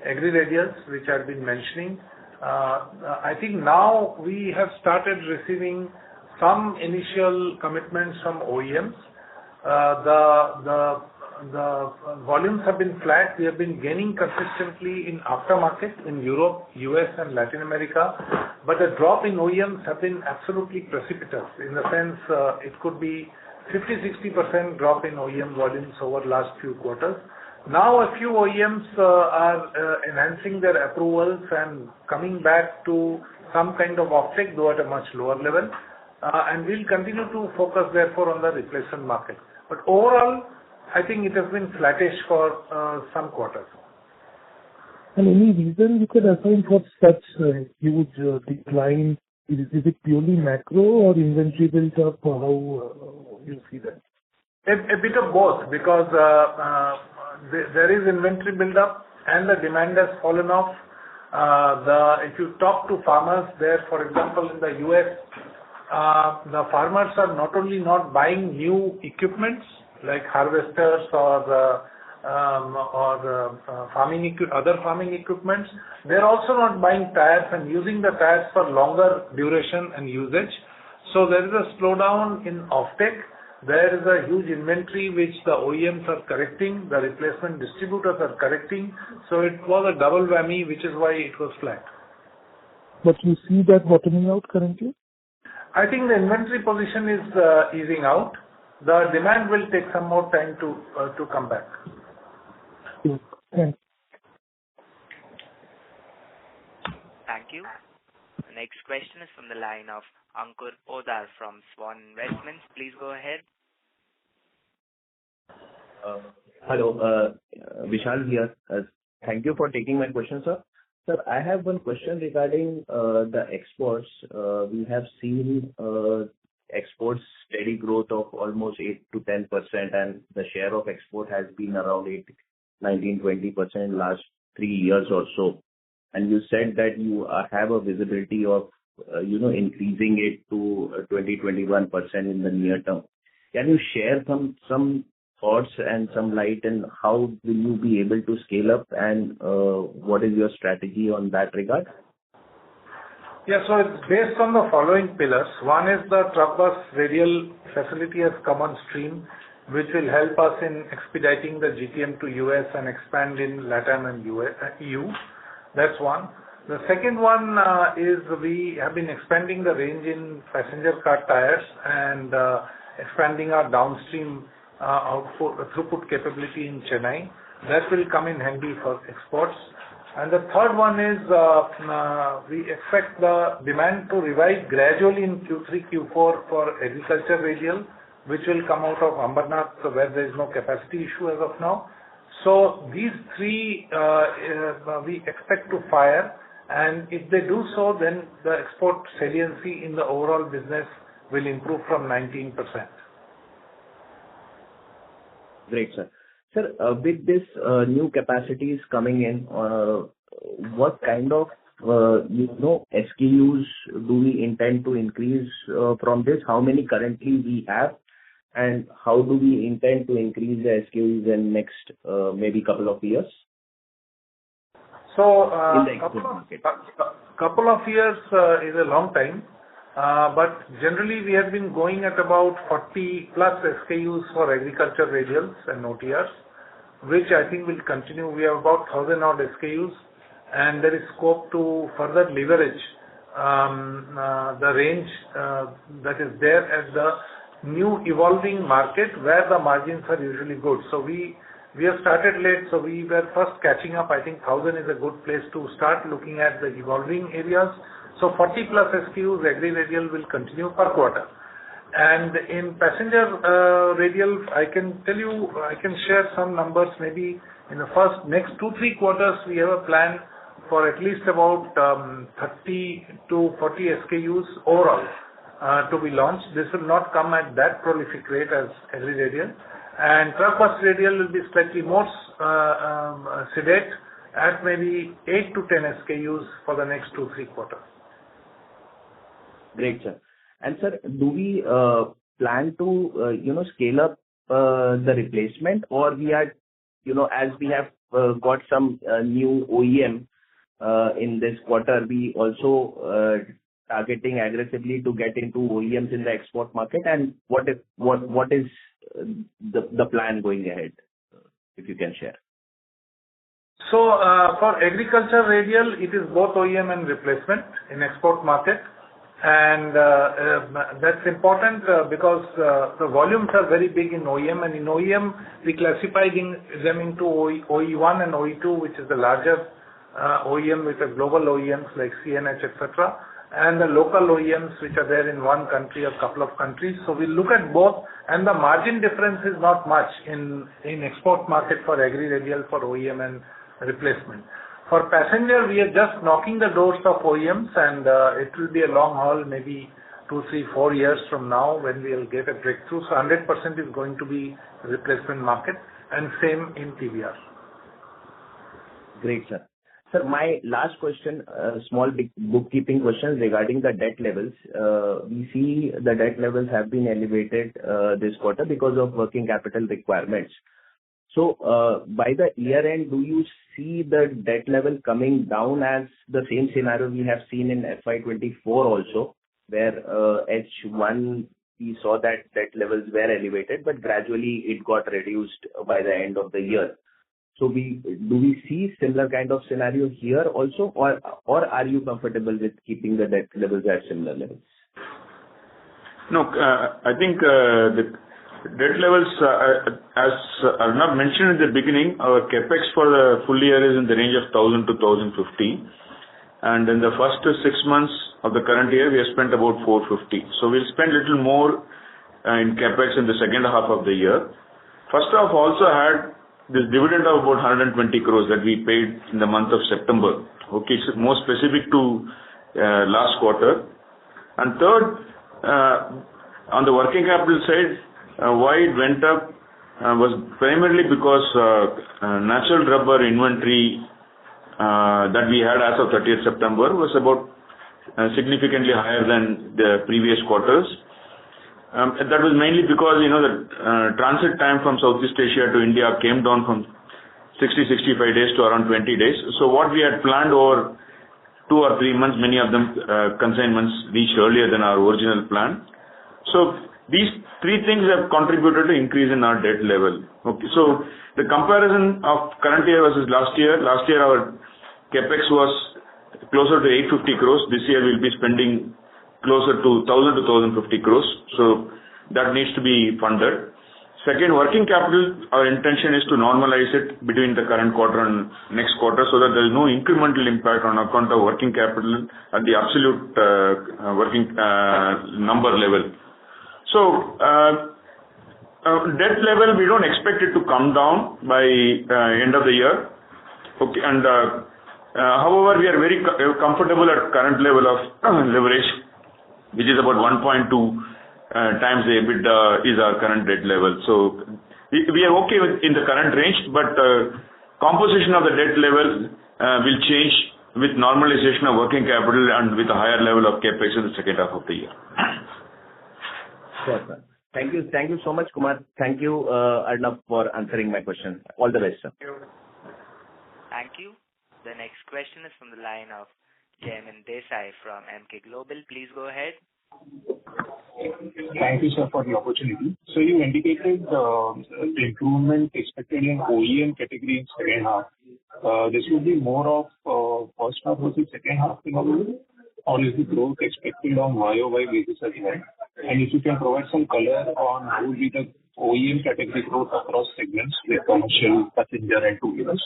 agri radials, which I've been mentioning. I think now we have started receiving some initial commitments from OEMs. The volumes have been flat. We have been gaining consistently in aftermarket in Europe, US, and Latin America. But the drop in OEMs have been absolutely precipitous. In the sense, it could be 50-60% drop in OEM volumes over last few quarters. Now a few OEMs are enhancing their approvals and coming back to some kind of offtake, though at a much lower level. And we'll continue to focus therefore on the replacement market. But overall, I think it has been flattish for some quarters. And any reason you could assign for such huge decline? Is it purely macro or inventory built up? Or how you see that? A bit of both, because there is inventory build up and the demand has fallen off. If you talk to farmers there, for example, in the US, the farmers are not only not buying new equipments like harvesters or other farming equipments, they're also not buying tires and using the tires for longer duration and usage. So there is a slowdown in offtake. There is a huge inventory which the OEMs are correcting, the replacement distributors are correcting. So it was a double whammy, which is why it was flat. But you see that bottoming out currently? I think the inventory position is easing out. The demand will take some more time to come back. Thanks. Thank you. The next question is from the line of Ankur Podar from Swan Investments. Please go ahead. Hello, Vishal here. Thank you for taking my question, sir. Sir, I have one question regarding the exports. We have seen exports steady growth of almost 8 to 10%, and the share of export has been around 19-20% last 3 years or so. And you said that you have a visibility of increasing it to 20-21% in the near term. Can you share some thoughts and some light on how will you be able to scale up, and what is your strategy on that regard? Yeah, so it's based on the following pillars. One is the truck bus radial facility has come on stream, which will help us in expediting the GTM to US and expand in LATAM and EU. That's one. The second one is we have been expanding the range in passenger car tires and expanding our downstream throughput capability in Chennai. That will come in handy for exports. And the third one is we expect the demand to revive gradually in Q3, Q4 for agriculture radial, which will come out of Ambernath, where there is no capacity issue as of now. So these three we expect to fire, and if they do so, then the export saliency in the overall business will improve from 19%. Great, sir. Sir, with this new capacities coming in, what kind of SKUs do we intend to increase from this? How many currently we have, and how do we intend to increase the SKUs in next maybe couple of years? So, In the export market. couple of years is a long time, but generally we have been going at about 40 plus SKUs for agriculture radials and OTRs, which I think will continue. We have about 1,000 odd SKUs, and there is scope to further leverage the range that is there at the new evolving market where the margins are usually good. So we have started late, so we were first catching up. I think 1,000 is a good place to start looking at the evolving areas. So 40 plus SKUs agri radial will continue per quarter. And in passenger radial, I can tell you, I can share some numbers. Maybe in the next 2-3 quarters, we have a plan for at least about 30 to 40 SKUs overall to be launched. This will not come at that prolific rate as agri radial. And truck bus radial will be slightly more sedate at maybe 8 to 10 SKUs for the next 2-3 quarters. Great, sir. And sir, do we plan to scale up the replacement, or we are as we have got some new OEM in this quarter, we also targeting aggressively to get into OEMs in the export market, and what is the plan going ahead, if you can share? So for agriculture radial, it is both OEM and replacement in export market, and that's important because the volumes are very big in OEM, and in OEM we classify them into OE1 and OE2, which is the larger OEM with the global OEMs like CNH, etc., and the local OEMs which are there in one country or couple of countries. So we look at both, and the margin difference is not much in export market for agri radial for OEM and replacement. For passenger, we are just knocking the doors of OEMs, and it will be a long haul, maybe 2, 3, 4 years from now when we will get a breakthrough. So 100% is going to be replacement market, and same in TBR. Great, sir. Sir, my last question, small bookkeeping question regarding the debt levels. We see the debt levels have been elevated this quarter because of working capital requirements. So, by the year end, do you see the debt level coming down as the same scenario we have seen in FY24 also, where H1 we saw that debt levels were elevated, but gradually it got reduced by the end of the year. So do we see similar kind of scenario here also, or are you comfortable with keeping the debt levels at similar levels? No, I think the debt levels, as Arnab mentioned in the beginning, our capex for the full year is in the range of 1,000 to 1,050, and in the first 6 months of the current year, we have spent about 450. So we'll spend a little more in capex in the second half of the year. First half also had this dividend of about 120 crores that we paid in the month of September. Okay, it's more specific to last quarter. And third, on the working capital side, why it went up was primarily because natural rubber inventory that we had as of 30th September was about significantly higher than the previous quarters. That was mainly because, the transit time from Southeast Asia to India came down from 60-65 days to around 20 days. So what we had planned over 2 or 3 months, many of them consignments reached earlier than our original plan. So these 3 things have contributed to increase in our debt level. Okay, so the comparison of current year versus last year our capex was closer to 850 crores. This year we'll be spending closer to 1,000 to 1,050 crores. So that needs to be funded. Second, working capital, our intention is to normalize it between the current quarter and next quarter so that there is no incremental impact on account of working capital at the absolute working number level. So debt level, we don't expect it to come down by end of the year. Okay, and however, we are very comfortable at current level of leverage, which is about 1.2 times the EBITDA is our current debt level. So we are okay with in the current range, but composition of the debt level will change with normalization of working capital and with a higher level of CapEx in the second half of the year. Sure, sir. Thank you. Thank you so much, Kumar. Thank you, Arnab, for answering my question. All the best, sir. Thank you. The next question is from the line of Jaimin Desai from Emkay Global. Please go ahead. Thank you, sir, for the opportunity. So you indicated the improvement expected in OEM category in second half. This will be more of first half versus second half in a way, or is the growth expected on YOY basis as well? And if you can provide some color on how will be the OEM category growth across segments, like commercial, passenger, and two-wheelers.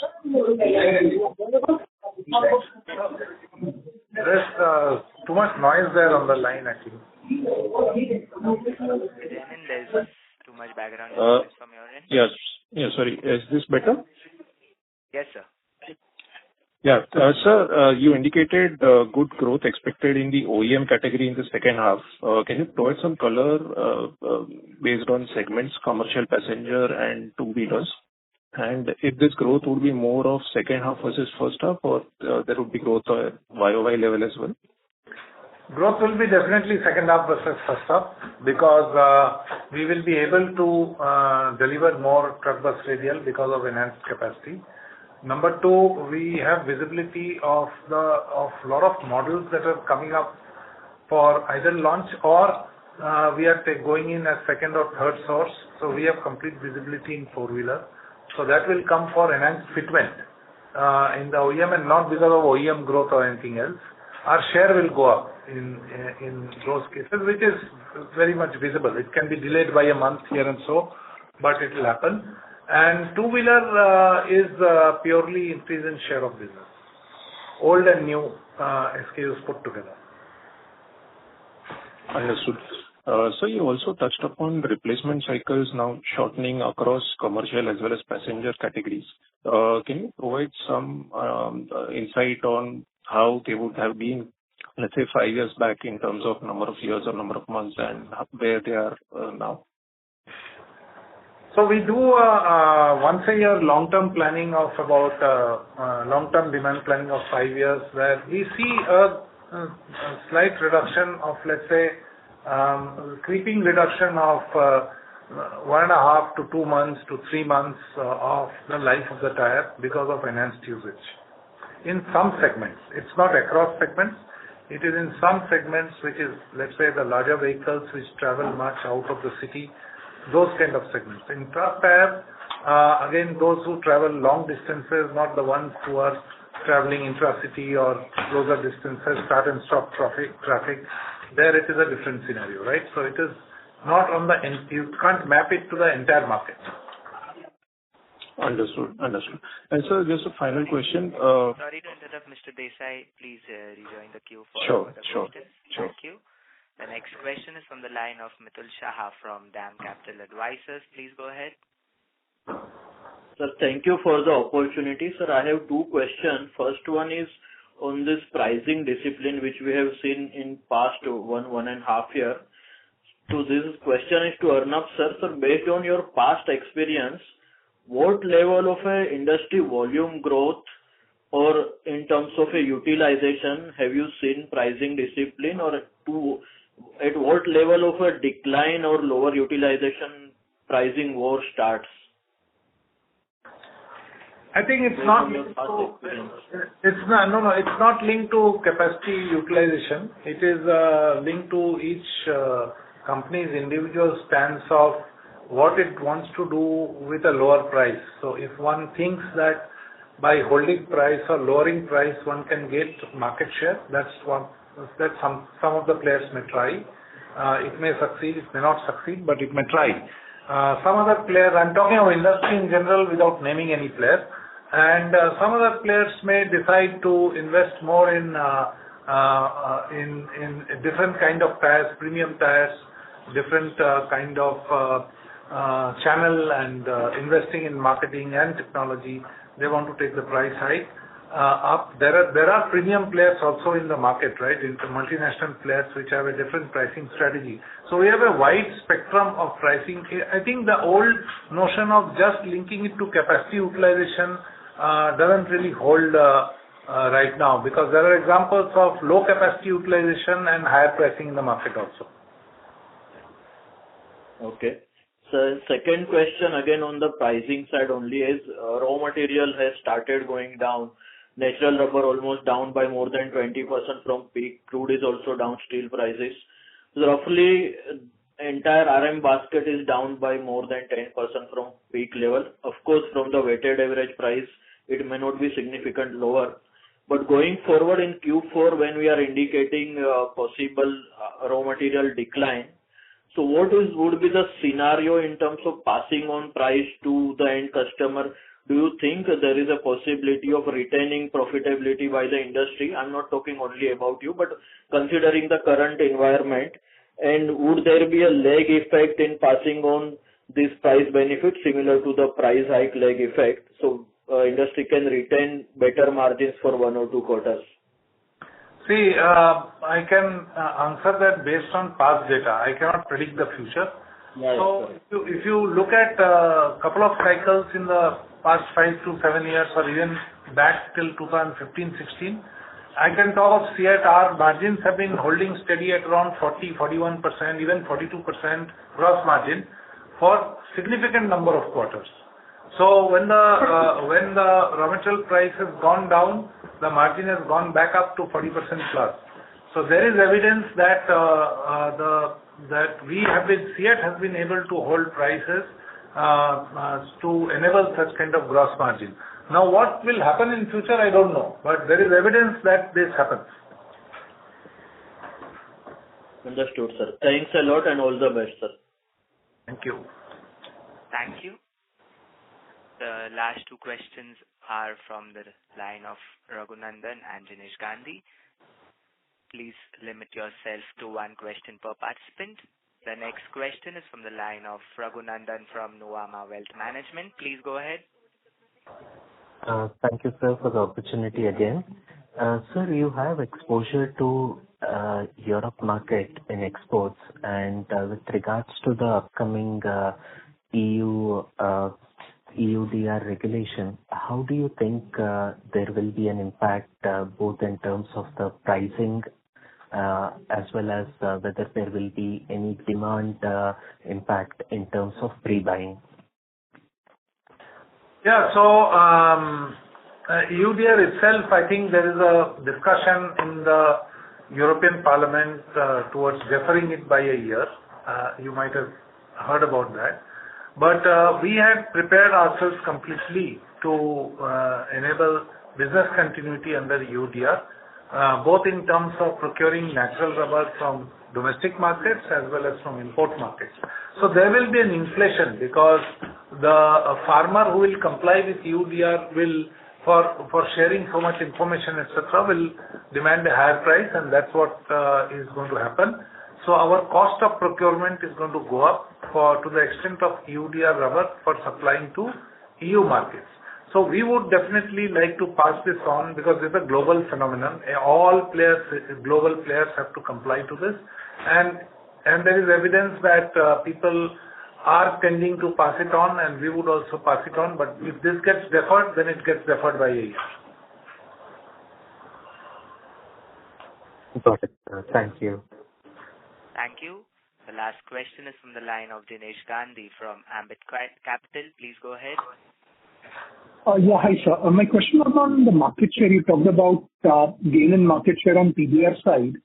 There's too much noise there on the line, actually. Jaimin, there's too much background noise from your end. Yes. Yeah, sorry. Is this better? Yes, sir. Yeah. Sir, you indicated good growth expected in the OEM category in the second half. Can you provide some color based on segments, commercial, passenger, and two-wheelers? And if this growth would be more of second half versus first half, or there would be growth at YOY level as well? Growth will be definitely second half versus first half, because we will be able to deliver more truck bus radial because of enhanced capacity. Number two, we have visibility of lot of models that are coming up for either launch or we are going in as second or third source. So we have complete visibility in four-wheeler. So that will come for enhanced fitment in the OEM, and not because of OEM growth or anything else. Our share will go up in those cases, which is very much visible. It can be delayed by a month here and so, but it will happen. And two-wheeler is purely increase in share of business. Old and new SKUs put together. Understood. So you also touched upon replacement cycles now shortening across commercial as well as passenger categories. Can you provide some insight on how they would have been, let's say, 5 years back in terms of number of years or number of months, and where they are now? So we do once a year long-term planning of about long-term demand planning of 5 years, where we see a slight reduction of, let's say, creeping reduction of 1.5 to 2 months to 3 months of the life of the tire because of enhanced usage. In some segments, it's not across segments. It is in some segments, which is, let's say, the larger vehicles which travel much out of the city. Those kind of segments. In truck tire, again, those who travel long distances, not the ones who are traveling intra-city or closer distances, start and stop traffic. There it is a different scenario, right? So it is not on the end. You can't map it to the entire market. Understood. And so just a final question. Sorry to interrupt, Mr. Desai. Please rejoin the queue for further questions. Sure. Thank you. The next question is from the line of Mitul Shah from DAM Capital Advisors. Please go ahead. Sir, thank you for the opportunity. Sir, I have two questions. First one is on this pricing discipline, which we have seen in past 1.5 years. So this question is to Arnab, sir. Sir, based on your past experience, what level of a industry volume growth or in terms of a utilization have you seen pricing discipline, or at what level of a decline or lower utilization pricing war starts? I think it's not linked to, it's not linked to capacity utilization. It is linked to each company's individual stance of what it wants to do with a lower price. So if one thinks that by holding price or lowering price one can get market share, that's some of the players may try. It may succeed, it may not succeed, but it may try. Some other players, I'm talking of industry in general without naming any player, and some other players may decide to invest more in different kind of tires, premium tires, different kind of channel, and investing in marketing and technology. They want to take the price hike. up. There are premium players also in the market, right? In the multinational players which have a different pricing strategy. So we have a wide spectrum of pricing. I think the old notion of just linking it to capacity utilization doesn't really hold right now, because there are examples of low capacity utilization and higher pricing in the market also. Okay. So second question again on the pricing side only is raw material has started going down. Natural rubber almost down by more than 20% from peak. Crude is also down, steel prices. So roughly entire RM basket is down by more than 10% from peak level. Of course, from the weighted average price, it may not be significant lower. But going forward in Q4, when we are indicating possible raw material decline, so what would be the scenario in terms of passing on price to the end customer? Do you think there is a possibility of retaining profitability by the industry? I'm not talking only about you, but considering the current environment, and would there be a lag effect in passing on this price benefit similar to the price hike lag effect, so industry can retain better margins for 1 or 2 quarters? See, I can answer that based on past data. I cannot predict the future. Right. So if you look at a couple of cycles in the past 5 to 7 years, or even back till 2015-16, I can talk of CEAT. Our margins have been holding steady at around 40, 41%, even 42% gross margin for significant number of quarters. So when the raw material price has gone down, the margin has gone back up to 40% plus. So there is evidence that CEAT has been able to hold prices to enable such kind of gross margin. Now what will happen in future, I don't know, but there is evidence that this happens. Understood, sir. Thanks a lot and all the best, sir. Thank you. Thank you. The last 2 questions are from the line of Raghunandan and Dinesh Gandhi. Please limit yourself to 1 question per participant. The next question is from the line of Raghunandan from Nuvama Wealth Management. Please go ahead. Thank you, sir, for the opportunity again. Sir, you have exposure to Europe market in exports, and with regards to the upcoming EU EUDR regulation, how do you think there will be an impact both in terms of the pricing as well as whether there will be any demand impact in terms of pre-buying? Yeah, so EUDR itself, I think there is a discussion in the European Parliament towards deferring it by a year. You might have heard about that. But we had prepared ourselves completely to enable business continuity under EUDR, both in terms of procuring natural rubber from domestic markets as well as from import markets. So there will be an inflation because the farmer who will comply with EUDR will, for sharing so much information, etc., will demand a higher price, and that's what is going to happen. So our cost of procurement is going to go up to the extent of EUDR rubber for supplying to EU markets. So we would definitely like to pass this on because it's a global phenomenon. All players, global players, have to comply to this, and there is evidence that people are tending to pass it on, and we would also pass it on. But if this gets deferred, then it gets deferred by a year. Got it. Thank you. Thank you. The last question is from the line of Dinesh Gandhi from Ambit Capital. Please go ahead. Yeah, hi, sir. My question was on the market share. You talked about gain in market share on TBR side.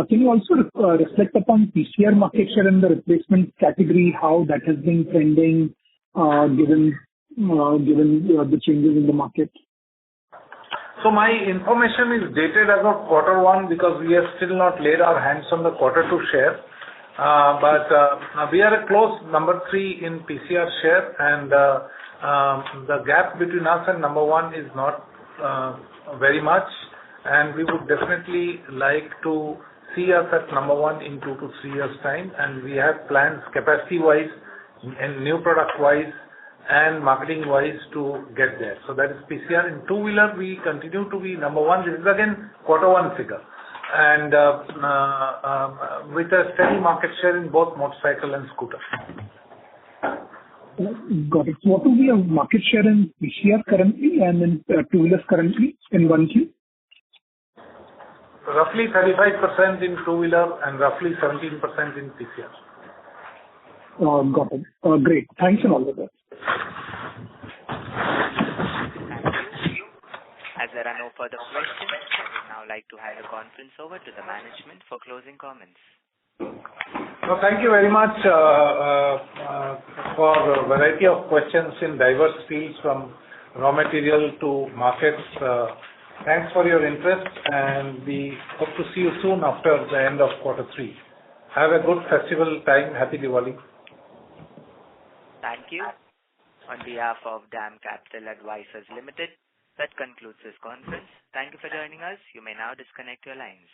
Can you also reflect upon PCR market share in the replacement category, how that has been trending given the changes in the market? So my information is dated as of Q1 because we have still not laid our hands on the Q2 share. But we are a close number 3 in PCR share, and the gap between us and number 1 is not very much, and we would definitely like to see us at number 1 in 2 to 3 years' time, and we have plans capacity-wise and new product-wise and marketing-wise to get there. So that is PCR. In two-wheeler, we continue to be number one. This is again quarter one figure. And with a steady market share in both motorcycle and scooter. Got it. So what will be your market share in PCR currently and in two-wheelers currently in 1Q? Roughly 35% in two-wheeler and roughly 17% in PCR. Got it. Great. Thanks and all the best. Thank you. As there are no further questions, I would now like to hand the conference over to the management for closing comments. So thank you very much for a variety of questions in diverse fields from raw material to markets. Thanks for your interest, and we hope to see you soon after the end of quarter three. Have a good festival time. Happy Diwali. Thank you. On behalf of DAM Capital Advisors Limited, that concludes this conference. Thank you for joining us. You may now disconnect your lines.